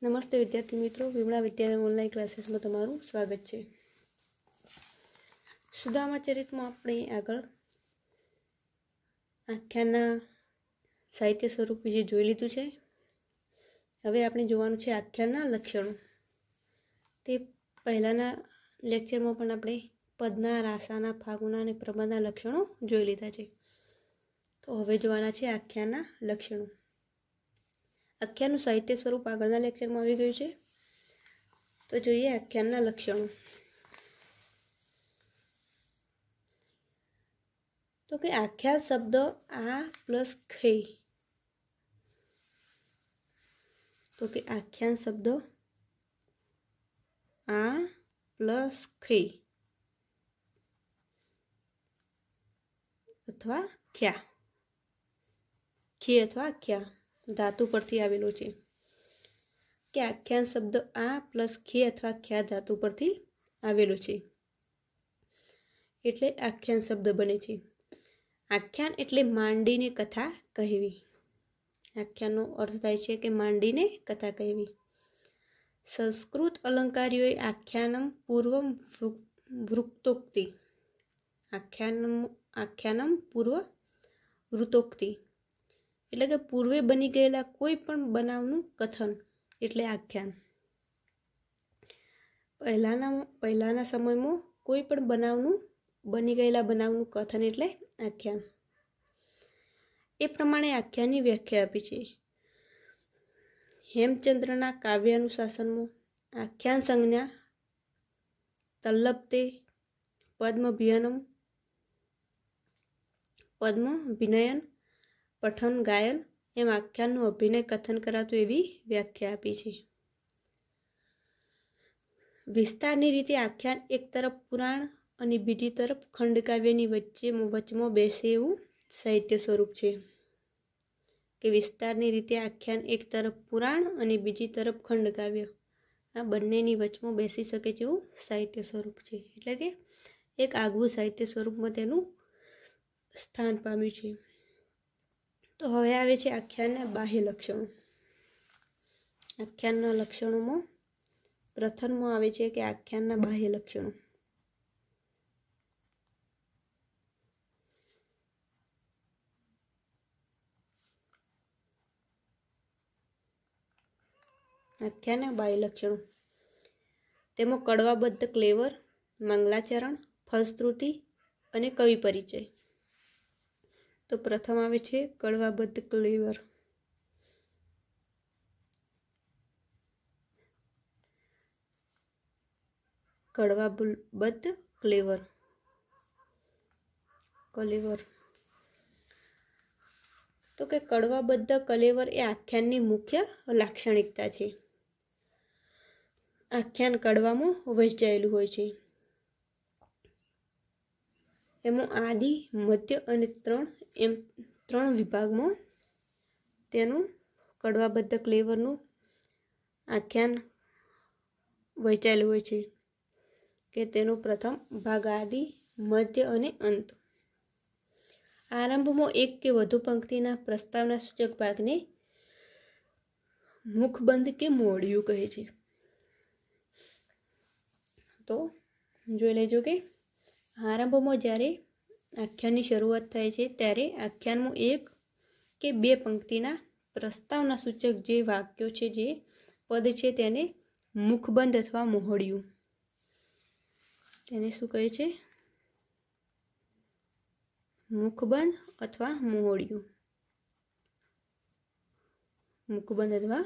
નમસ્તે વિદ્યાર્થી મિત્રો, વિમળા વિદ્યાલય ઓનલાઈન ક્લાસીસમાં તમારું સ્વાગત છે। સુદામા ચરિત્રમાં આપણે આગળ આખ્યાનના સાહિત્ય સ્વરૂપ વિશે જોઈ લીધું છે। હવે આપણે જોવાનું છે આખ્યાનના લક્ષણો। તે પહેલાના લેક્ચરમાં પણ આપણે પદના, રાસાના, ફાગુના અને પ્રબંધના લક્ષણો જોઈ લીધા છે। તો હવે જોવાના છે આખ્યાનના લક્ષણો। આખ્યાનનું સાહિત્ય સ્વરૂપ આગળના લેક્ચરમાં આવી ગયું છે। તો જોઈએ આખ્યાનના લક્ષણો। તો કે આખ્યાન શબ્દ આ પ્લસ ખે, તો કે આખ્યાન શબ્દ આ પ્લસ ખે અથવા ખ્યા, ખે અથવા ખ્યા ધાતુ પરથી આવેલો છે કે આખ્યાન શબ્દ આ પ્લસ ખે અથવા ખ્યા ધાતુ પરથી આવેલો છે એટલે આખ્યાન શબ્દ બને છે। આખ્યાન એટલે માંડીને કથા કહેવી। આખ્યાનનો અર્થ થાય છે કે માંડીને કથા કહેવી। સંસ્કૃત અલંકારીઓએ આખ્યાનમ પૂર્વમ વૃત્તોક્તિ, આખ્યાનમ પૂર્વ વૃત્તોક્તિ એટલે કે પૂર્વે બની ગયેલા કોઈ પણ બનાવનું કથન એટલે આખ્યાન। પહેલાના સમયમાં કોઈ પણ બની ગયેલા બનાવનું કથન એટલે આખ્યાન। એ પ્રમાણે આખ્યાનની વ્યાખ્યા આપી છે। હેમચંદ્રના કાવ્ય અનુશાસનમાં આખ્યાન સંજ્ઞા તલ્લપતે પદ્મભિનયન પઠન ગાયન એમ આખ્યાનનું અભિનય કથન કરાતું એવી વ્યાખ્યા આપી છે। વિસ્તારની રીતે આખ્યાન એક તરફ પુરાણ અને બીજી તરફ ખંડકાવ્યની વચમાં બેસે એવું સાહિત્ય સ્વરૂપ છે કે વિસ્તારની રીતે આખ્યાન એક તરફ પુરાણ અને બીજી તરફ ખંડકાવ્ય, આ બંનેની વચમાં બેસી શકે તેવું સાહિત્ય સ્વરૂપ છે। એટલે કે એક આગવું સાહિત્ય સ્વરૂપમાં તેનું સ્થાન પામ્યું છે। તો હવે આવે છે આખ્યાનના બાહ્ય લક્ષણો। આખ્યાનના લક્ષણોમાં પ્રથમમાં આવે છે કે આખ્યાનના બાહ્ય લક્ષણો। આખ્યાનના બાહ્ય લક્ષણો તેમાં કડવાબદ્ધ ક્લેવર, મંગલાચરણ, ફલશ્રુતિ અને કવિ પરિચય। તો પ્રથમ આવે છે કડવાબદ્ધ ક્લેવર। કડવાબદ્ધ ક્લેવર તો કે કડવાબદ્ધ કલેવર એ આખ્યાનની મુખ્ય લાક્ષણિકતા છે। આખ્યાન કડવામાં વહેંચાયેલું હોય છે। એમાં આદિ, મધ્ય અને ત્રણ વિભાગમાં તેનું કડવાબદ્ધ ક્લેવરનું આખ્યાન વહેંચાયેલું હોય છે કે તેનો પ્રથમ ભાગ આદિ, મધ્ય અને અંત। આરંભમાં એક કે વધુ પંક્તિના પ્રસ્તાવના સૂચક ભાગને મુખબંધ કે મોઢિયું કહે છે। તો જોઈ લેજો કે આરંભમાં જ્યારે આખ્યાનની શરૂઆત થાય છે ત્યારે આખ્યાનમાં એક કે બે પંક્તિના પ્રસ્તાવના સૂચક જે વાક્યો છે, જે પદ છે તેને મુખબંધ અથવા મોહડિયું, તેને શું કહે છે? મુખબંધ અથવા મોહડિયું, મુખબંધ અથવા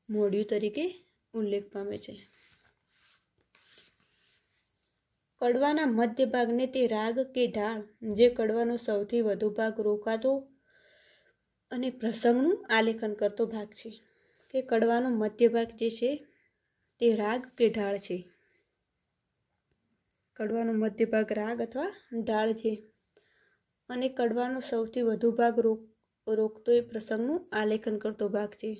મોહડિયું તરીકે ઉલ્લેખ પામે છે। કડવાના મધ્ય ભાગને તે રાગ કે ઢાળ જે કડવાનો સૌથી વધુ ભાગ રોકાતો અને પ્રસંગનું આલેખન કરતો ભાગ છે કે કડવાનો મધ્ય ભાગ જે છે તે રાગ કે ઢાળ છે। કડવાનો મધ્ય ભાગ રાગ અથવા ઢાળ છે અને કડવાનો સૌથી વધુ ભાગ રોકતો એ પ્રસંગનું આલેખન કરતો ભાગ છે।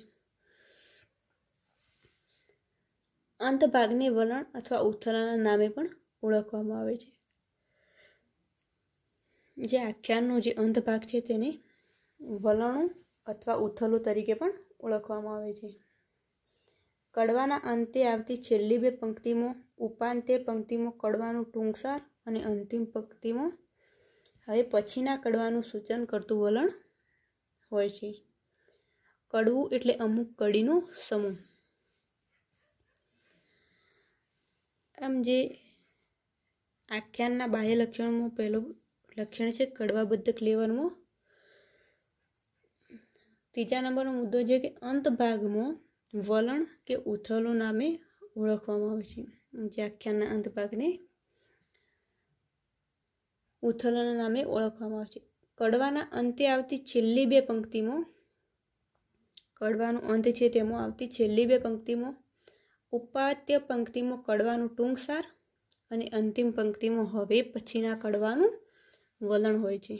અંત ભાગને વલણ અથવા ઉથલાના નામે પણ ઓળખવામાં આવે છે। જે આખ્યાનનો જે અંત ભાગ છે તેને વલણો અથવા ઉથલો તરીકે પણ ઓળખવામાં આવે છે। કડવાના અંતે આવતી છેલ્લી બે પંક્તિમાં ઉપાંત્ય પંક્તિમાં કડવાનું ટૂંકસાર અને અંતિમ પંક્તિમાં હવે પછીના કડવાનું સૂચન કરતું વલણ હોય છે. કડવું એટલે અમુક કડીનો સમૂહ. આમ જે આખ્યાનના બાહ્ય લક્ષણમાં પહેલું લક્ષણ છે કડવાબદ્ધ ક્લેવરમાં. ત્રીજા નંબરનો મુદ્દો છે કે અંત ભાગમાં વલણ કે ઉથલો નામે ઓળખવામાં આવે છે. જે આખ્યાનના અંત ભાગને ઉથલોના નામે ઓળખવામાં આવે છે. કડવાના અંતે આવતી છેલ્લી બે પંક્તિમાં કડવાનું અંત છે તેમાં આવતી છેલ્લી બે પંક્તિમાં ઉપાત્ય પંક્તિમાં કડવાનું ટૂંકસાર અને અંતિમ પંક્તિમાં હવે પછીના કડવાનું વલણ હોય છે.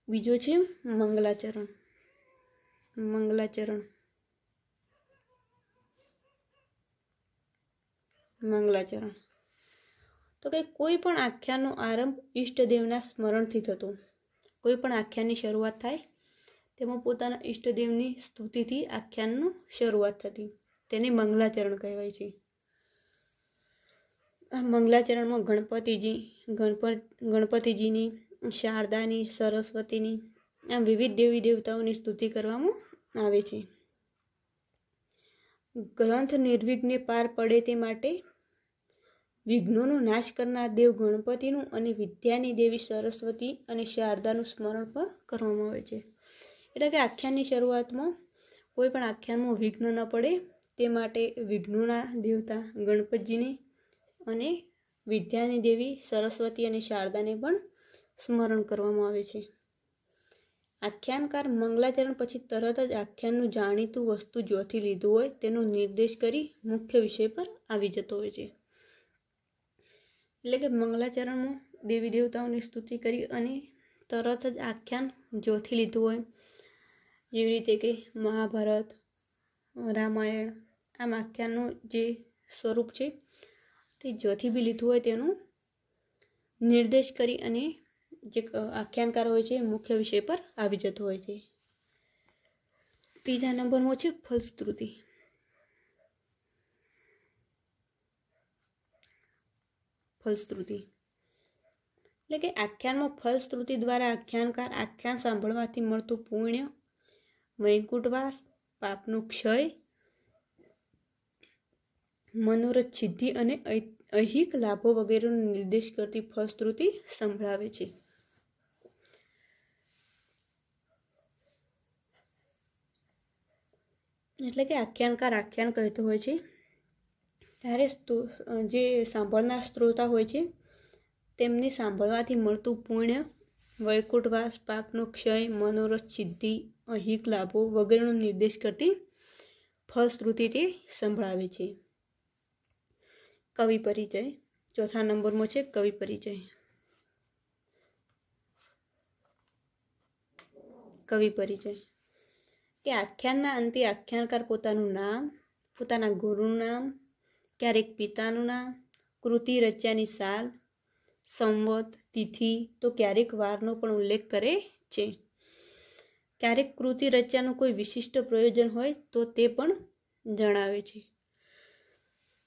બીજો છે મંગલાચરણ. મંગલાચરણ તો કે કોઈ પણ આખ્યાનનો આરંભ ઈષ્ટદેવના સ્મરણથી થતો. કોઈ પણ આખ્યાનની શરૂઆત થાય તેમાં પોતાના ઈષ્ટદેવની સ્તુતિથી આખ્યાનની શરૂઆત થતી. તેને મંગલાચરણ કહેવાય છે. આ મંગલાચરણમાં ગણપતિજીની, શારદાની, સરસ્વતીની આમ વિવિધ દેવી દેવતાઓની સ્તુતિ કરવામાં આવે છે. ગ્રંથ નિર્વિઘ્ને પાર પડે તે માટે વિઘ્નોનો નાશ કરનાર દેવ ગણપતિનું અને વિદ્યાની દેવી સરસ્વતી અને શારદાનું સ્મરણ પણ કરવામાં આવે છે. એટલે કે આખ્યાનની શરૂઆતમાં કોઈ પણ આખ્યાનમાં વિઘ્ન ન પડે તે માટે વિઘ્નોના દેવતા ગણપતિજીને અને વિદ્યાની દેવી સરસ્વતી અને શારદાને પણ સ્મરણ કરવામાં આવે છે. આખ્યાનકાર મંગલાચરણ પછી તરત જ આખ્યાનનું જાણીતું વસ્તુ જ્યોથી લીધું હોય તેનો નિર્દેશ કરી મુખ્ય વિષય પર આવી જતો હોય છે. એટલે કે મંગલાચરણમાં દેવી દેવતાઓની સ્તુતિ કરી અને તરત જ આખ્યાન જ્યોથી લીધું હોય, જેવી રીતે કે મહાભારત, રામાયણ આમ આખ્યાનનું જે સ્વરૂપ છે તે જ્યોથી બી લીધું હોય તેનું નિર્દેશ કરી અને જે આખ્યાનકાર હોય છે મુખ્ય વિષય પર આવી જતો હોય છે. ત્રીજા નંબરમાં છે ફલશ્રુતિ. એટલે કે આખ્યાનમાં ફલશ્રુતિ દ્વારા આખ્યાનકાર આખ્યાન સાંભળવાથી મળતું પુણ્ય, વૈકુંઠવાસ, પાપનો ક્ષય, મનોરથ સિદ્ધિ અને ઐહિક લાભો વગેરેનો નિર્દેશ કરતી ફલશ્રુતિ સંભળાવે છે. એટલે કે આખ્યાનકાર આખ્યાન કહેતો હોય છે ત્યારે જે સાંભળનાર શ્રોતા હોય છે તેમને સાંભળવાથી મળતું પુણ્ય, વૈકુંઠવાસ, પાપનો ક્ષય, મનોરથ સિદ્ધિ, ઐહિક લાભો વગેરેનો નિર્દેશ કરતી ફલશ્રુતિ તે સંભળાવે છે. કવિ પરિચય. ચોથા નંબરમાં છે કવિ પરિચય. કવિ પરિચય કે આખ્યાનના અંતે આખ્યાનકાર પોતાનું નામ, પોતાના ગુરુનું નામ, ક્યારેક પિતાનું નામ, કૃતિ રચ્યાની સાલ, સંવત, તિથિ તો ક્યારેક વારનો પણ ઉલ્લેખ કરે છે. ક્યારેક કૃતિ રચ્યાનું કોઈ વિશિષ્ટ પ્રયોજન હોય તો તે પણ જણાવે છે.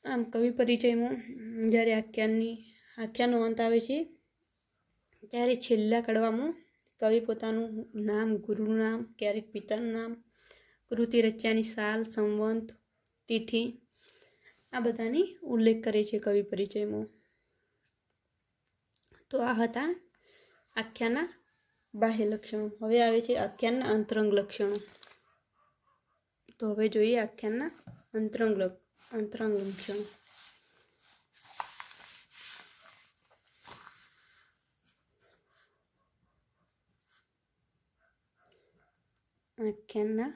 આમ કવિ પરિચયમાં જ્યારે આખ્યાનનો અંત આવે છે ત્યારે છેલ્લા કડવામાં કવિ પોતાનું નામ, ગુરુનું નામ, ક્યારેક પિતાનું નામ, કૃતિ રચ્યાની સાલ, સંવત, તિથિ આ બધાની ઉલ્લેખ કરે છે કવિ પરિચયમાં. તો આ હતા આખ્યાનના બાહ્ય લક્ષણો. હવે આવે છે આખ્યાનના અંતરંગ લક્ષણો. તો હવે જોઈએ આખ્યાનના અંતરંગ લક્ષણો. આખ્યાનના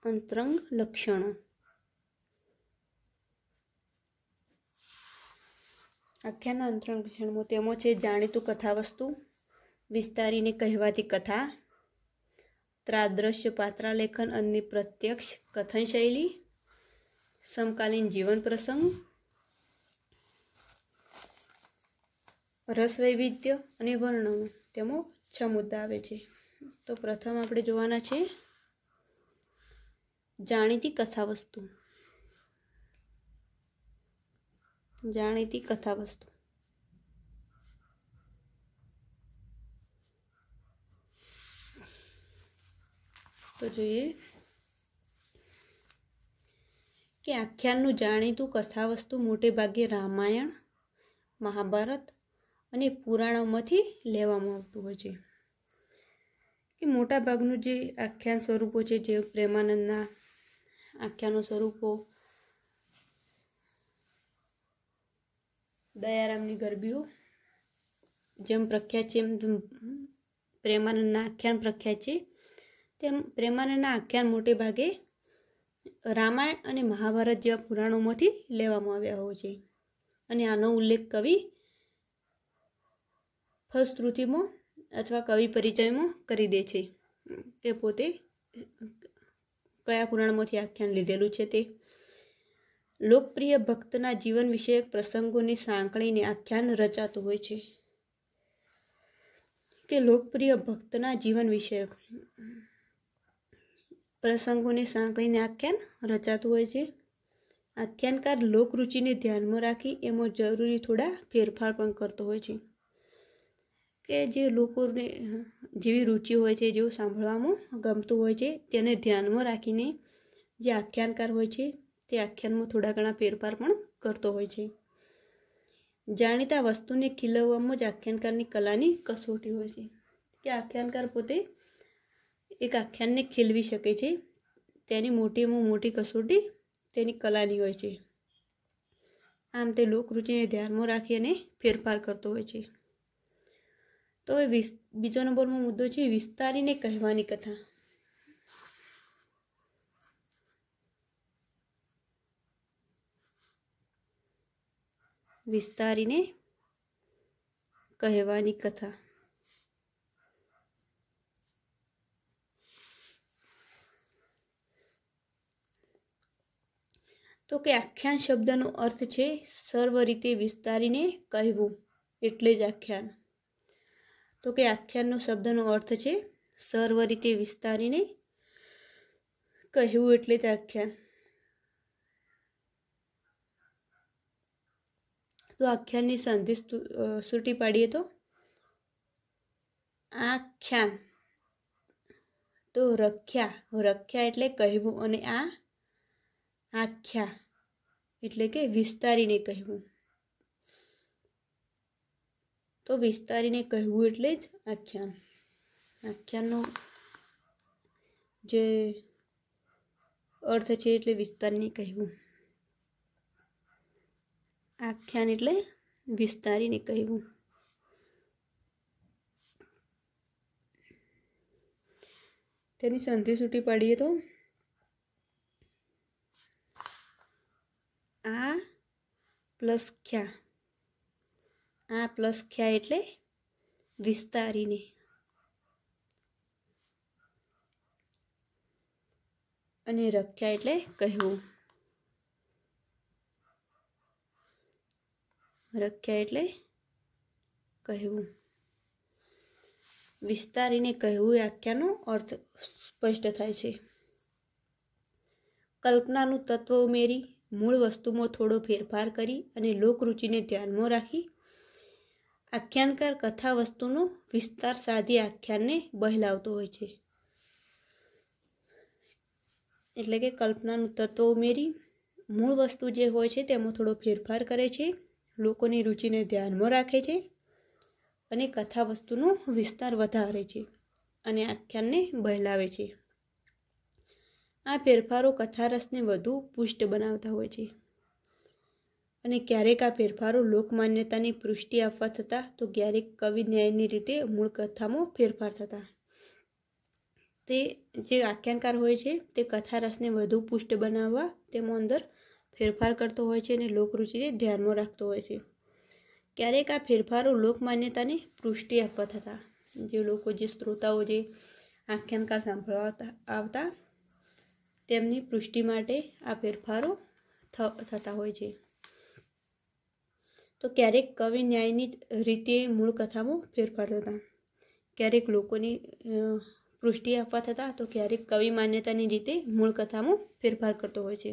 અંતરંગ લક્ષણો. આખ્યાનના અંતરંગ લક્ષણમાં તેમાં છે જાણીતું કથાવસ્તુ, વિસ્તારીને કહેવાતી કથા, ત્રાદ્રશ્ય પાત્રાલેખન અને પ્રત્યક્ષ કથન શૈલી, સમકાલીન જીવન પ્રસંગ, રસ વૈવિધ્ય અને વર્ણનો. તેમાં 6 મુદ્દા આવે છે. તો પ્રથમ આપણે જોવાના છે જાણીતી કથાવસ્તુ. જાણીતી કથાવસ્તુ. તો જોઈએ કે આખ્યાનનું જાણીતું કથાવસ્તુ મોટે ભાગે રામાયણ, મહાભારત અને પુરાણોમાંથી લેવામાં આવતું હોય છે. કે મોટા ભાગનું જે આખ્યાન સ્વરૂપો છે, જે પ્રેમાનંદના આખ્યાનો સ્વરૂપો, દયારામની ગરબીઓ જેમ પ્રખ્યાત છે, એમ પ્રેમાનંદના આખ્યાન પ્રખ્યાત છે, તેમ પ્રેમાનંદના આખ્યાન મોટે ભાગે રામાયણ અને મહાભારત જેવા પુરાણોમાંથી લેવામાં આવ્યા હોય છે. અને આનો ઉલ્લેખ કવિ ફલશ્રુતિમાં અથવા કવિ પરિચયમાં કરી દે છે કે પોતે કયા પુરાણમાંથી આખ્યાન લીધેલું છે. તે લોકપ્રિય ભક્તના જીવન વિષયક પ્રસંગોની સાંકળીને આખ્યાન રચાતું હોય છે. કે લોકપ્રિય ભક્તના જીવન વિષયક પ્રસંગોને સાંકળીને આખ્યાન રચાતું હોય છે. આખ્યાનકાર લોકરુચિને ધ્યાનમાં રાખી એમાં જરૂરી થોડા ફેરફાર પણ કરતો હોય છે. કે જે લોકોને જેવી રુચિ હોય છે, જેવું સાંભળવામાં ગમતું હોય છે, તેને ધ્યાનમાં રાખીને જે આખ્યાનકાર હોય છે તે આખ્યાનમાં થોડા ઘણા ફેરફાર પણ કરતો હોય છે. જાણીતા વસ્તુને ખીલવવામાં જ આખ્યાનકારની કલાની કસોટી હોય છે. કે આખ્યાનકાર પોતે એક આખ્યાનને ખીલવી શકે છે, તેની મોટીમાં મોટી કસોટી તેની કલાની હોય છે. આમ તે લોકરુચિને ધ્યાનમાં રાખી અને ફેરફાર કરતો હોય છે. તો હવે બીજો નંબરનો મુદ્દો છે વિસ્તારીને કહેવાની કથા. વિસ્તારીને કહેવાની કથા. તો કે આખ્યાન શબ્દનો અર્થ છે સર્વ રીતે વિસ્તારીને કહેવું, એટલે જ આખ્યાન. તો કે આખ્યાનનો શબ્દનો અર્થ છે સર્વ રીતે વિસ્તારીને કહેવું, એટલે જ આખ્યાન. તો આખ્યાનની સંધિ સૂટી પાડીએ તો આખ્યાન, તો રખ્યા એટલે કહેવું, અને આખ્યા એટલે કે વિસ્તારીને કહેવું. તો વિસ્તારીને કહેવું એટલે જ આખ્યાન. આખ્યાનનો જે અર્થ છે એટલે વિસ્તારીને કહેવું. આખ્યાન એટલે વિસ્તારીને કહેવું. તેની સંધિ સૂટી પાડીએ તો આ પ્લસ ખ્યા એટલે વિસ્તારીને, અને રખ્યા એટલે કહેવું. રખ્યા એટલે કહેવું. વિસ્તારીને કહેવું એ આખ્યાનનો અર્થ સ્પષ્ટ થાય છે. કલ્પનાનું તત્વ ઉમેરી મૂળ વસ્તુમાં થોડો ફેરફાર કરી અને લોકરુચિને ધ્યાનમાં રાખી આખ્યાનકાર કથા વસ્તુનો વિસ્તાર સાધી આખ્યાનને બહેલાવતો હોય છે. એટલે કે કલ્પનાનું તત્વ ઉમેરી મૂળ વસ્તુ જે હોય છે તેમાં થોડો ફેરફાર કરે છે, લોકોની રુચિને ધ્યાનમાં રાખે છે અને કથા વસ્તુનો વિસ્તાર વધારે છે અને આખ્યાનને બહેલાવે છે. આ ફેરફારો કથારસને વધુ પુષ્ટ બનાવતા હોય છે. અને ક્યારેક આ ફેરફારો લોકમાન્યતાની પુષ્ટિ આપવા થતા, તો ક્યારેક કવિ ન્યાયની રીતે મૂળ કથામાં ફેરફાર થતા. તે જે આખ્યાનકાર હોય છે તે કથારસને વધુ પુષ્ટ બનાવવા તેમાં અંદર ફેરફાર કરતો હોય છે અને લોકરુચિને ધ્યાનમાં રાખતો હોય છે. ક્યારેક આ ફેરફારો લોકમાન્યતાને પુષ્ટિ આપવા થતા, જે લોકો, જે શ્રોતાઓ જે આખ્યાનકાર સાંભળવા આવતા તેમની પુષ્ટિ માટે આ ફેરફારો થતા હોય છે. તો ક્યારેક કવિ ન્યાયની રીતે મૂળ કથામાં ફેરફાર થતા. ક્યારેક લોકોની પુષ્ટિ આપવા થતાં તો ક્યારેક કવિ માન્યતાની રીતે મૂળ કથામાં ફેરફાર કરતો હોય છે.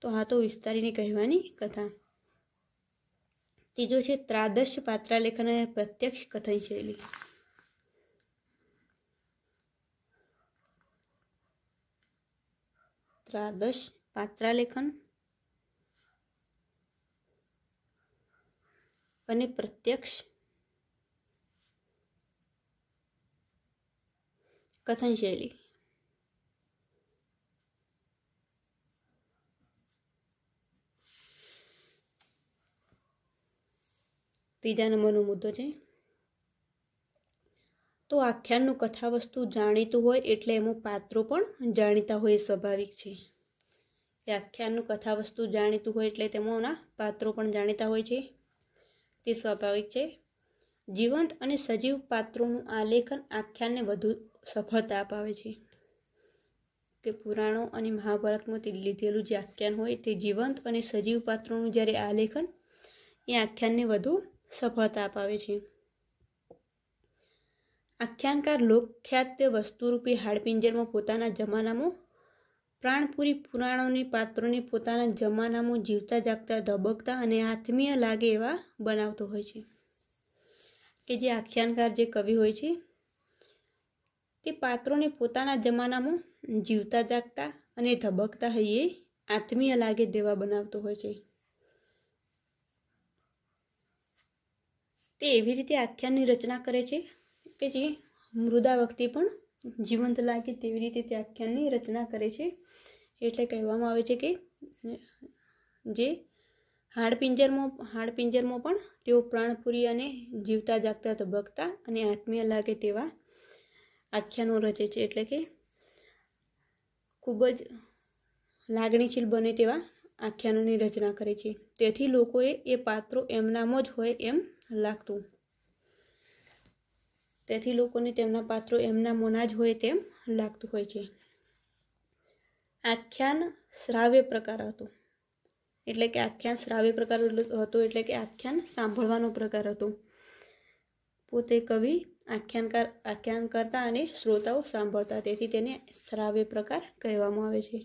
તો આ તો વિસ્તારીને કહેવાની કથા. ત્રીજો છે ત્રાદશ પાત્રાલેખન અને પ્રત્યક્ષ કથન શૈલી. ત્રાદશ પાત્રાલેખન અને પ્રત્યક્ષ કથન શૈલી. ત્રીજા નંબરનો મુદ્દો છે તો આખ્યાનનું કથાવસ્તુ જાણીતું હોય એટલે એમાં પાત્રો પણ જાણીતા હોય એ સ્વાભાવિક છે. એ આખ્યાનનું કથાવસ્તુ જાણીતું હોય એટલે તેમાંના પાત્રો પણ જાણીતા હોય છે તે સ્વાભાવિક છે. જીવંત અને સજીવ પાત્રોનું આલેખન આખ્યાનને વધુ સફળતા અપાવે છે. કે પુરાણો અને મહાભારતમાં લીધેલું જે આખ્યાન હોય તે જીવંત અને સજીવ પાત્રોનું જ્યારે આલેખન એ આખ્યાનને વધુ સફળતા અપાવે છે. આખ્યાનકાર લોકખ્યાત વસ્તુરૂપી હાડપિંજરમાં પોતાના જમાનામાં પ્રાણપુરી પુરાણોની પાત્રોને પોતાના જમાનામાં જીવતા જાગતા ધબકતા અને આત્મીય લાગે એવા બનાવતો હોય છે. કે જે આખ્યાનકાર જે કવિ હોય છે તે પાત્રોને પોતાના જમાનામાં જીવતા જાગતા અને ધબકતા હૈયે આત્મીય લાગે તેવા બનાવતો હોય છે. તે એવી રીતે આખ્યાનની રચના કરે છે કે જે મૃદા વખતે પણ જીવંત લાગે તેવી રીતે તે આખ્યાનની રચના કરે છે. એટલે કહેવામાં આવે છે કે જે હાડપિંજરમાં પણ તેઓ પ્રાણપુરી અને જીવતા જાગતા ધબકતા અને આત્મીય લાગે તેવા આખ્યાનો રચે છે. એટલે કે ખૂબ જ લાગણીશીલ બને તેવા આખ્યાનોની રચના કરે છે. તેથી લોકોએ એ પાત્રો એમનામાં જ હોય એમ લાગતું. તેથી લોકોને તેમના પાત્રો એમના મોના જ હોય તેમ લાગતું હોય છે. આખ્યાન શ્રાવ્ય પ્રકાર હતો. એટલે કે આખ્યાન શ્રાવ્ય પ્રકાર હતો એટલે કે આખ્યાન સાંભળવાનો પ્રકાર હતો. પોતે કવિ આખ્યાન કરતા અને શ્રોતાઓ સાંભળતા, તેથી તેને શ્રાવ્ય પ્રકાર કહેવામાં આવે છે.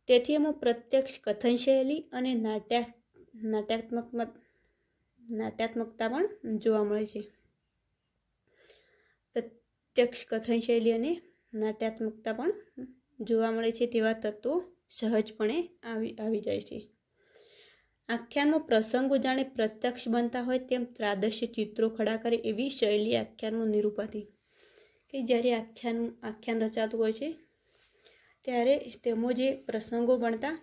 તેથી એમાં પ્રત્યક્ષ કથન શૈલી અને નાટ્યાત્મકતા પણ જોવા મળે છે. પ્રત્યક્ષ કથન શૈલી અને નાટ્યાત્મકતા પણ જોવા મળે છે તેવા તત્વો સહજપણે આવી જાય છે. આખ્યાનમાં પ્રસંગો જાણે પ્રત્યક્ષ બનતા હોય તેમ ત્રાદશ્ય ચિત્રો ખડા કરે એવી શૈલી આખ્યાનમાં નિરૂપાતી. કે જ્યારે આખ્યાન રચાતું હોય છે ત્યારે તેમાં જે પ્રસંગો બનતા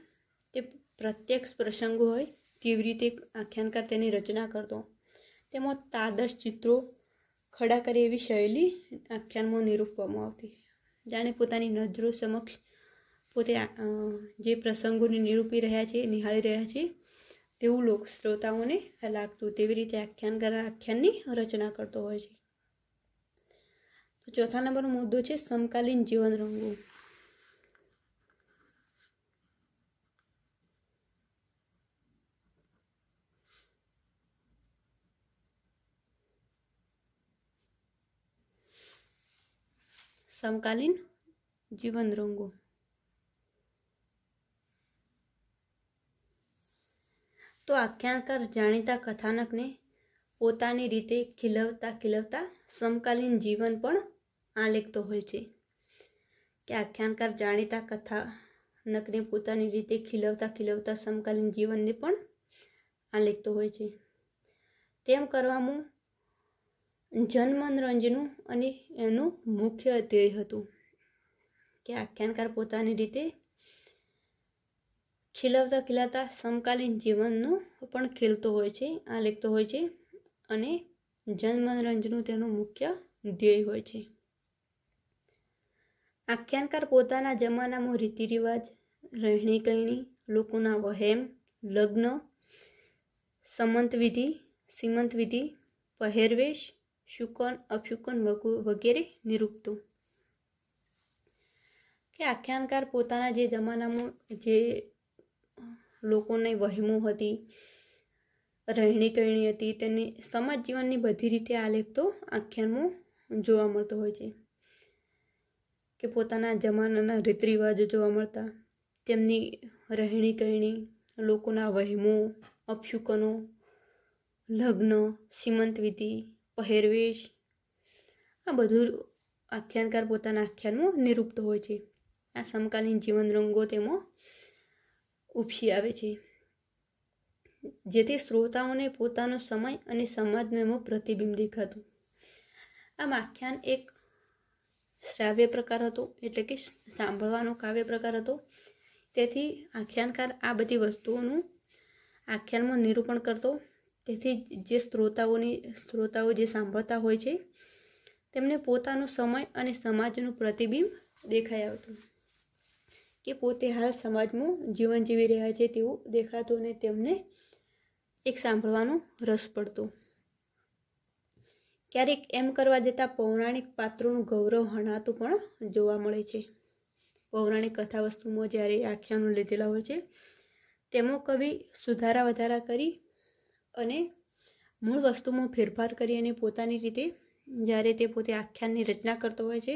તે પ્રત્યક્ષ પ્રસંગો હોય તેવી રીતે આખ્યાનકાર તેની રચના કરતો. તેમાં તાદશ ચિત્રો ખડા કરે એવી શૈલી આખ્યાનમાં નિરૂપવામાં આવતી. જાણે પોતાની નજરો સમક્ષ પોતે જે પ્રસંગોને નિરૂપી રહ્યા છે, નિહાળી રહ્યા છે તેવું લોક શ્રોતાઓને લાગતું. તેવી રીતે આખ્યાનકાર આખ્યાનની રચના કરતો હોય છે. તો ચોથા નંબરનો મુદ્દો છે સમકાલીન જીવન રંગો. સમકાલીન જીવન રંગો. તો આખ્યાનકાર જાણીતા કથાનકને પોતાની રીતે ખીલવતા સમકાલીન જીવન પણ આલેખતો હોય છે. કે આખ્યાનકાર જાણીતા કથાનકને પોતાની રીતે ખીલવતા સમકાલીન જીવનને પણ આલેખતો હોય છે. તેમ કરવામાં જનમનોરંજનનું અને એનું મુખ્ય ધ્યેય હતું. કે આખ્યાનકાર પોતાની રીતે ખીલવતા સમકાલીન જીવનનું પણ ખીલતો હોય છે, આલેખતો હોય છે અને જનમનોરંજનનું તેનું મુખ્ય ધ્યેય હોય છે. આખ્યાનકાર પોતાના જમાનામાં રીતિરિવાજ, રહેણી કહેણી, લોકોના વહેમ, લગ્ન, સીમંત વિધિ, પહેરવેશ, શુકન અપશુકન વગેરે નિરૂપતો. કે આખ્યાનકાર પોતાના જે જમાનામાં જે લોકોને વહેમો હતી, રહેણી કરણી હતી, તેની સમાજ જીવનની બધી રીતે આલેખ તો આખ્યાનમાં જોવા મળતો હોય છે. કે પોતાના જમાનાના રીત રિવાજો જોવા મળતા, તેમની રહેણી કરણી, લોકોના વહેમો, અપશુકનો, લગ્ન, સીમંત વિધિ, પહેરવેશ, આ બધું આખ્યાનકાર પોતાના આખ્યાનમાં નિરૂપતો હોય છે. આ સમકાલીન જીવન રંગો તેમાં ઉપસી આવે છે, જેથી શ્રોતાઓને પોતાનો સમય અને સમાજનું એમાં પ્રતિબિંબ દેખાતું. આમ આખ્યાન એક શ્રાવ્ય પ્રકાર હતો, એટલે કે સાંભળવાનો કાવ્ય પ્રકાર હતો. તેથી આખ્યાનકાર આ બધી વસ્તુઓનું આખ્યાનમાં નિરૂપણ કરતો. તેથી જે શ્રોતાઓ જે સાંભળતા હોય છે તેમને પોતાનો સમય અને સમાજનું પ્રતિબિંબ દેખાઈ આવતું, કે પોતે હાલ સમાજમાં જીવન જીવી રહ્યા છે તેવું દેખાતું, અને તેમને એક સાંભળવાનો રસ પડતો. ક્યારેક એમ કરવા જતાં પૌરાણિક પાત્રોનું ગૌરવ હણાતું પણ જોવા મળે છે. પૌરાણિક કથા વસ્તુમાં જ્યારે આખ્યાનો લીધેલા હોય છે તેમાં કવિ સુધારા વધારા કરી અને મૂળ વસ્તુમાં ફેરફાર કરી અને પોતાની રીતે જ્યારે તે પોતે આખ્યાનની રચના કરતો હોય છે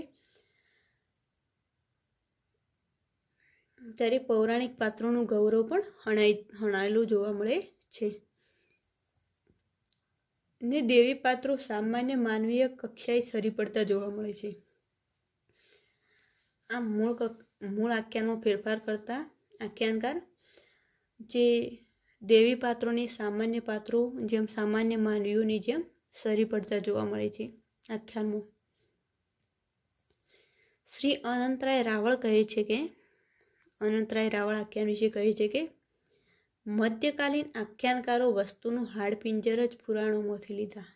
ત્યારે પૌરાણિક પાત્રોનું ગૌરવ પણ હણાયેલું જોવા મળે છે. ને દેવી પાત્રો સામાન્ય માનવીય કક્ષાએ સરી પડતા જોવા મળે છે. આ મૂળ આખ્યાનમાં ફેરફાર કરતા આખ્યાનકાર જે દેવી પાત્રોની સામાન્ય પાત્રો જેમ સામાન્ય માનવીઓની જેમ સરી પડતા જોવા મળે છે આખ્યાનમાં. શ્રી અનંતરાય રાવળ કહે છે કે, અનંતરાય રાવળ આખ્યાન વિશે કહે છે કે, મધ્યકાલીન આખ્યાનકારો વસ્તુનું હાડપિંજર જ પુરાણોમાંથી લીધા.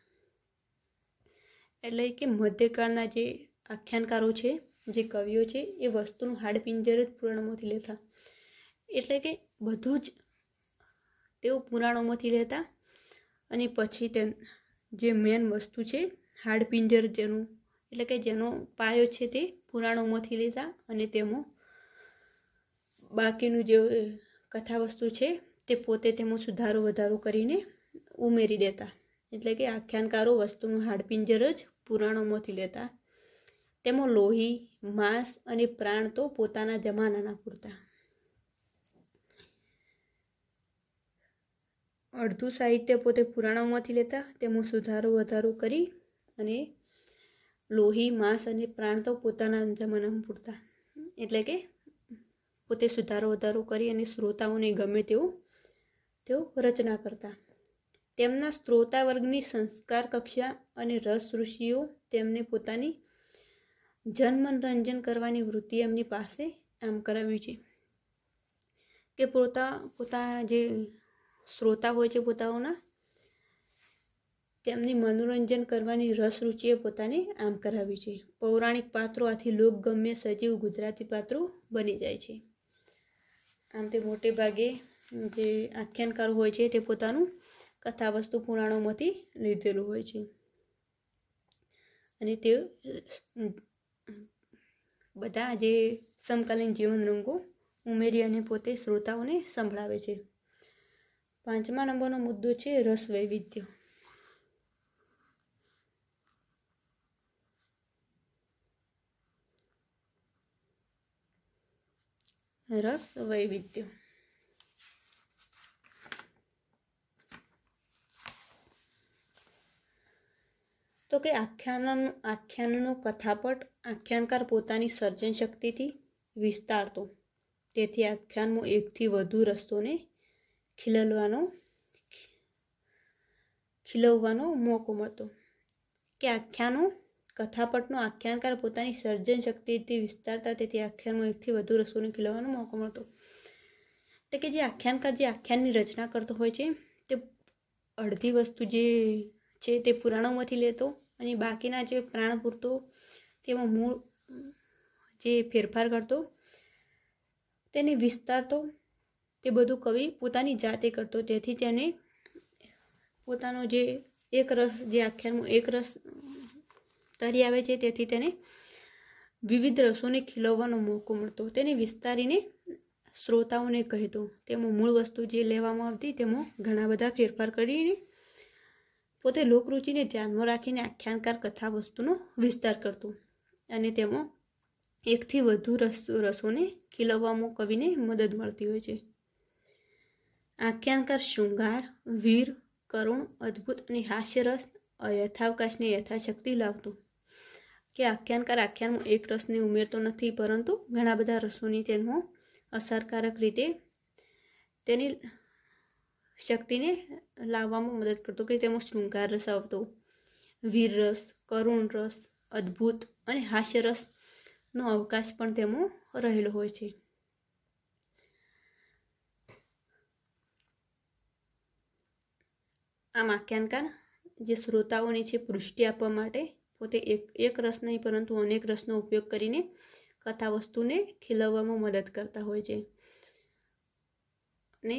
એટલે કે મધ્યકાળના જે આખ્યાનકારો છે, જે કવિઓ છે, એ વસ્તુનું હાડપિંજર જ પુરાણોમાંથી લેતા. એટલે કે બધું જ તેઓ પુરાણોમાંથી લેતા અને પછી તે જે મેન વસ્તુ છે હાડપિંજર જેનું, એટલે કે જેનો પાયો છે તે પુરાણોમાંથી લેતા અને તેમાં બાકીનું જે કથા વસ્તુ છે તે પોતે તેમાં સુધારો વધારો કરીને ઉમેરી દેતા. એટલે કે આખ્યાનકારો વસ્તુનું હાડપિંજર જ પુરાણોમાંથી લેતા. તેમાં લોહી, માંસ અને પ્રાણ તો પોતાના જમાનાના પૂરતા. અડધું સાહિત્ય પોતે પુરાણોમાંથી લેતા, તેમાં સુધારો વધારો કરી અને લોહી, માંસ અને પ્રાણ તો પોતાના જમાનામાં પૂરતા. એટલે કે પોતે સુધારો વધારો કરી અને શ્રોતાઓને ગમે તેઓ રચના કરતા. તેમના શ્રોતા વર્ગની સંસ્કાર કક્ષા અને રસ ઋષિઓ તેમને પોતાની જનમનોરંજન કરવાની વૃત્તિ એમની પાસે આમ કરાવ્યું છે કે પોતા જે શ્રોતા હોય છે પોતાઓના, તેમની મનોરંજન કરવાની રસ રુચિએ પોતાને આમ કરાવી છે. પૌરાણિક પાત્રો આથી લોકગમ્ય સજીવ ગુજરાતી પાત્રો બની જાય છે. આમ તે મોટે ભાગે જે આખ્યાનકારો હોય છે તે પોતાનું કથા વસ્તુ પુરાણોમાંથી લીધેલું હોય છે અને તે બધા જે સમકાલીન જીવન રંગો ઉમેરી અને પોતે શ્રોતાઓને સંભળાવે છે. 5મા નંબરનો મુદ્દો છે રસ વૈવિધ્ય. રસ વૈવિધ્ય તો કે આખ્યાનનો કથાપટ આખ્યાનકાર પોતાની સર્જન શક્તિથી વિસ્તારતો. તેથી આખ્યાનમાં એકથી વધુ રસોને ખીલવવાનો મોકો મળતો. કે કથાપટનો આખ્યાનકાર પોતાની સર્જન શક્તિથી વિસ્તારતા, તેથી આખ્યાનમાં એકથી વધુ રસોને ખીલવવાનો મોકો મળતો. એટલે કે જે આખ્યાનકાર જે આખ્યાનની રચના કરતો હોય છે તે અડધી વસ્તુ જે છે તે પુરાણોમાંથી લેતો અને બાકીના જે પ્રાણ પૂરતો તેમાં મૂળ જે ફેરફાર કરતો, તેને વિસ્તારતો. તે બધું કવિ પોતાની જાતે કરતો. તેથી તેને પોતાનો જે એક રસ, જે આખ્યાનમાં એક રસ તરી આવે છે, તેથી તેને વિવિધ રસોને ખીલવવાનો મોકો મળતો. તેને વિસ્તારીને શ્રોતાઓને કહેતો. તેમાં મૂળ વસ્તુ જે લેવામાં આવતી તેમાં ઘણા બધા ફેરફાર કરીને પોતે લોકરુચિને ધ્યાનમાં રાખીને આખ્યાનકાર કથા વસ્તુનો વિસ્તાર કરતો અને તેમાં એકથી વધુ રસોને ખીલવવામાં કવિને મદદ મળતી હોય છે. આખ્યાનકાર શૃંગાર, વીર, કરુણ, અદ્ભુત અને હાસ્યરસ યથાવકાશને યથાશક્તિ લાવતો. કે આખ્યાનકાર આખ્યાનમાં એક રસને ઉમેરતો નથી, પરંતુ ઘણા બધા રસોની તેમાં અસરકારક રીતે તેની શક્તિને લાવવામાં મદદ કરતો. કે તેમાં શૃંગાર રસ આવતો, વીર રસ, કરુણ રસ, અદ્ભુત અને હાસ્ય રસનો અવકાશ પણ તેમાં રહેલો હોય છે. આમ આખ્યાનકાર જે શ્રોતાઓની છે પુષ્ટિ આપવા માટે પોતે એક રસ નહીં પરંતુ અનેક રસનો ઉપયોગ કરીને કથા વસ્તુને ખીલવવામાં મદદ કરતા હોય છે. અને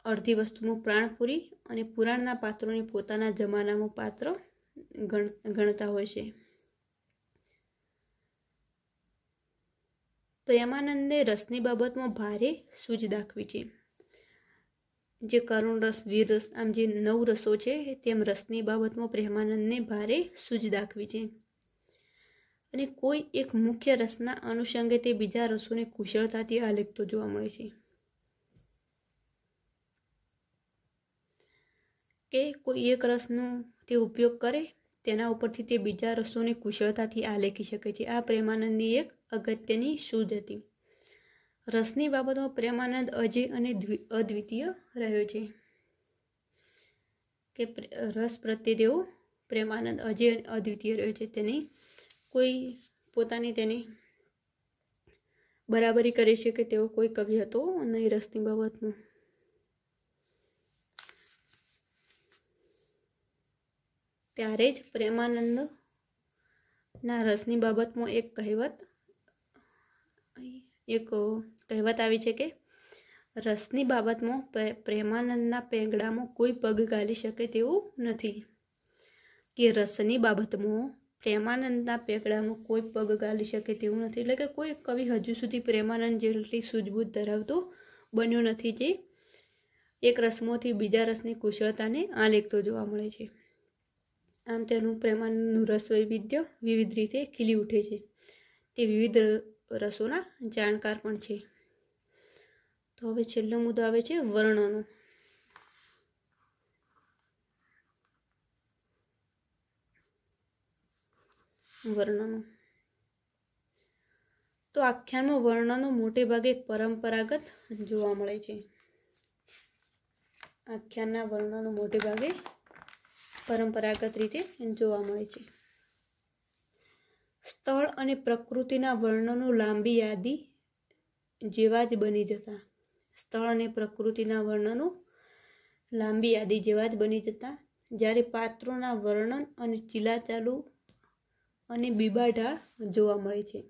અડધી વસ્તુમાં પ્રાણ પૂરી અને પુરાણના પાત્રોને પોતાના જમાનામાં પાત્ર ગણતા હોય છે. પ્રેમાનંદે રસની બાબતમાં ભારે સૂઝ દાખવી છે. જે કરુણ રસ, વીર રસ, આમ જે 9 રસો છે તેમ રસની બાબતમાં પ્રેમાનંદને ભારે સૂઝ દાખવી છે. અને કોઈ એક મુખ્ય રસના અનુષંગે તે બીજા રસોને કુશળતાથી આલેખતો જોવા મળે છે. કે કોઈ એક રસનો તે ઉપયોગ કરે તેના ઉપરથી તે બીજા રસોને કુશળતાથી આલેખી શકે છે. આ પ્રેમાનંદની એક અગત્યની સૂઝ હતી. રસની બાબતમાં પ્રેમાનંદ અજય અને અદ્વિતીય રહ્યો છે. કે રસ પ્રત્યે તેઓ પ્રેમાનંદ અજય અને અદ્વિતીય રહ્યો છે. તેની કોઈ પોતાની તેની બરાબરી કરી શકે તેવો કોઈ કવિ હતો નહીં રસની બાબતમાં. ત્યારે જ પ્રેમાનંદના રસની બાબતમાં એક કહેવત આવી છે કે રસની બાબતમાં પ્રેમાનંદના પેગડામાં કોઈ પગ ગાલી શકે તેવું નથી. કે રસની બાબતમાં પ્રેમાનંદના પેગડામાં કોઈ પગ ગાલી શકે તેવું નથી. એટલે કે કોઈ કવિ હજુ સુધી પ્રેમાનંદ જેટલી સૂઝબૂછ ધરાવતો બન્યો નથી જે એક રસમાંથી બીજા રસની કુશળતાને આલેખતો જોવા મળે છે. આમ તેનું પ્રેમાનંદનું રસ વૈવિધ્ય વિવિધ રીતે ખીલી ઉઠે છે. તે વિવિધ રસોના જાણકાર પણ છે. તો હવે છેલ્લો મુદ્દો આવે છે વર્ણનો. વર્ણનો તો આખ્યાનમાં વર્ણનો મોટે ભાગે પરંપરાગત જોવા મળે છે. આખ્યાનના વર્ણનો મોટે ભાગે પરંપરાગત રીતે જોવા મળે છે. સ્થળ અને પ્રકૃતિના વર્ણનો લાંબી યાદી જેવા જ બની જતા. સ્થળ અને પ્રકૃતિના વર્ણનો લાંબી યાદી જેવા જ બની જતા. જ્યારે પાત્રોના વર્ણન અને ચીલાચાલુ અને બીબાઢાળ જોવા મળે છે.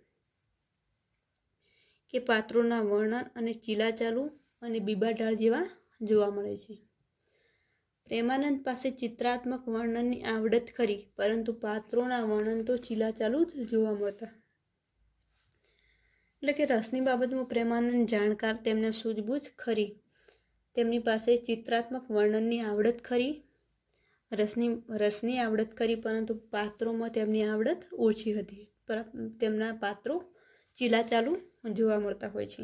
કે પાત્રોના વર્ણન અને ચીલાચાલુ અને બીબાઢાળ જેવા જોવા મળે છે. પ્રેમાનંદ પાસે ચિત્રાત્મક વર્ણનની આવડત ખરી, પરંતુ પાત્રોના વર્ણન તો ચીલાચાલુ જ જોવા મળતા. એટલે કે રસની બાબતમાં પ્રેમાનંદ જાણકાર, તેમને સૂઝબૂછ ખરી, તેમની પાસે ચિત્રાત્મક વર્ણનની આવડત ખરી, રસની આવડત ખરી, પરંતુ પાત્રોમાં તેમની આવડત ઓછી હતી. તેમના પાત્રો ચીલાચાલુ જોવા મળતા હોય છે.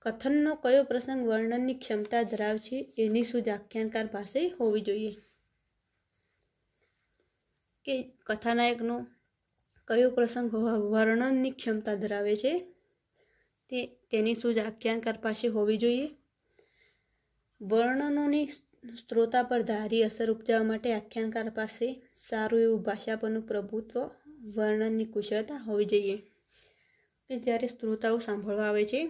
કથનનો કયો પ્રસંગ વર્ણનની ક્ષમતા ધરાવે છે એની સૂઝ આખ્યાનકાર પાસે હોવી જોઈએ. કે કથાનાયકનો કયો પ્રસંગ વર્ણનની ક્ષમતા ધરાવે છે તેની સૂઝ આખ્યાનકાર પાસે હોવી જોઈએ. વર્ણનોની શ્રોતા પર ધારી અસર ઉપજાવવા માટે આખ્યાનકાર પાસે સારું એવું ભાષા પરનું પ્રભુત્વ, વર્ણનની કુશળતા હોવી જોઈએ. કે જ્યારે શ્રોતાઓ સાંભળવા આવે છે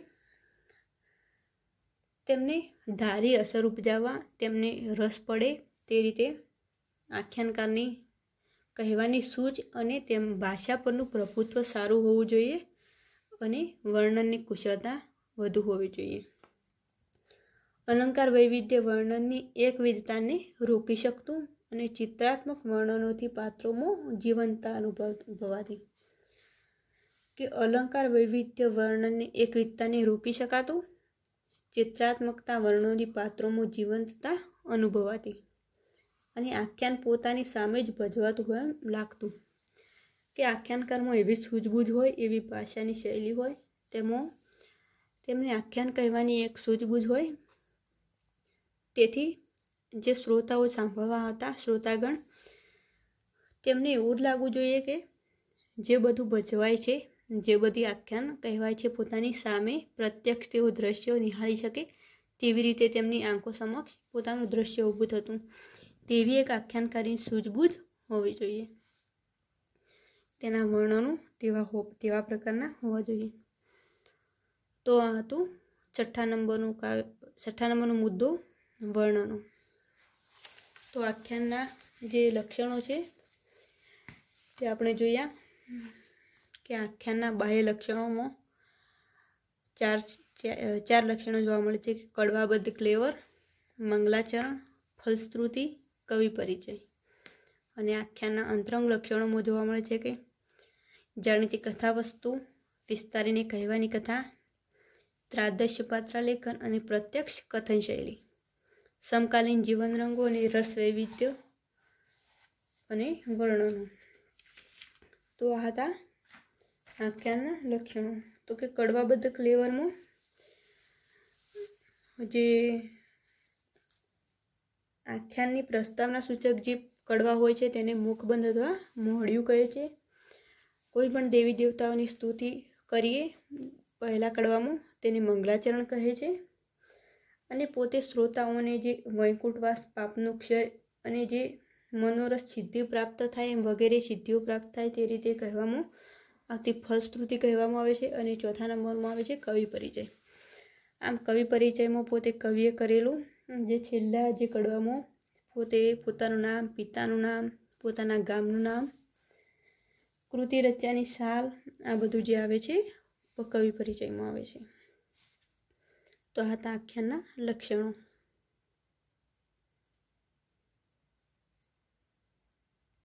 તેમને ધારી અસર ઉપજાવવા, તેમને રસ પડે તે રીતે આખ્યાનકારની કહેવાની સૂઝ અને તેમ ભાષા પરનું પ્રભુત્વ સારું હોવું જોઈએ અને વર્ણનની કુશળતા વધુ હોવી જોઈએ. અલંકાર વૈવિધ્ય વર્ણનની એકવિધતાને રોકી શકતું અને ચિત્રાત્મક વર્ણનોથી પાત્રોમાં જીવંતતા અનુભવાતી. કે અલંકાર વૈવિધ્ય વર્ણનની એકવિધતાને રોકી શકાતું, ચિત્રાત્મકતા વર્ણોની પાત્રોમાં જીવંતતા અનુભવાતી અને આખ્યાન પોતાની સામે જ ભજવાતું હોય એમ લાગતું, કે આખ્યાનકારમાં એવી સૂઝબૂઝ હોય, એવી ભાષાની શૈલી હોય, તેમાં તેમને આખ્યાન કહેવાની એક સૂઝબૂઝ હોય, તેથી જે શ્રોતાઓ સાંભળવા હતા શ્રોતાગણ તેમને એવું જ લાગવું જોઈએ કે જે બધું ભજવાય છે, જે બધી આખ્યાન કહેવાય છે પોતાની સામે પ્રત્યક્ષ તેઓ દ્રશ્યો નિહાળી શકે તેવી રીતે તેમની આંખો સમક્ષ પોતાનું દ્રશ્ય ઊભું થતું, તેવી એક આખ્યાનકારી સૂઝબૂઝ હોવી જોઈએ. તેના વર્ણનો તેવા પ્રકારના હોવા જોઈએ. તો આ હતું છઠ્ઠા નંબરનો મુદ્દો, વર્ણનો. તો આખ્યાનના જે લક્ષણો છે તે આપણે જોયા કે આખ્યાનના બાહ્ય લક્ષણોમાં ચાર લક્ષણો જોવા મળે છે કે કડવાબદ્ધ ક્લેવર, મંગલાચરણ, ફલશ્રુતિ, કવિ પરિચય. અને આખ્યાનના અંતરંગ લક્ષણોમાં જોવા મળે છે કે જાણીતી કથા વસ્તુ, વિસ્તારીને કહેવાની કથા, ત્રાદશ્ય પાત્રાલેખન અને પ્રત્યક્ષ કથન શૈલી, સમકાલીન જીવન રંગો અને રસ વૈવિધ્ય અને વર્ણનો. તો આ હતા આખ્યાનના લક્ષણો. તો કે કડવાબદ્ધ ક્લેવરમાં જે આખ્યાનની પ્રસ્તાવના સૂચક જે કડવા હોય છે તેને મુખબંધ અથવા મોહડિયું કહે છે. કોઈ પણ દેવી દેવતાઓની સ્તુતિ કરીએ પહેલા કડવામાં તેને મંગલાચરણ કહે છે. અને પોતે શ્રોતાઓને જે વૈકુંઠવાસ, પાપનો ક્ષય અને જે મનોરથ સિદ્ધિ પ્રાપ્ત થાય એમ વગેરે સિદ્ધિઓ પ્રાપ્ત થાય તે રીતે કહેવામાં આવતી ફલશ્રુતિ કહેવામાં આવે છે. અને ચોથા નંબરમાં આવે છે કવિ પરિચય. આમ કવિ પરિચયમાં પોતે કવિએ કરેલું જે છેલ્લા જે કડવામાં પોતે પોતાનું નામ, પિતાનું નામ, પોતાના ગામનું નામ, કૃતિ રચ્યાની સાલ, આ બધું જે આવે છે કવિ પરિચયમાં આવે છે. તો આ હતા આખ્યાનના લક્ષણો.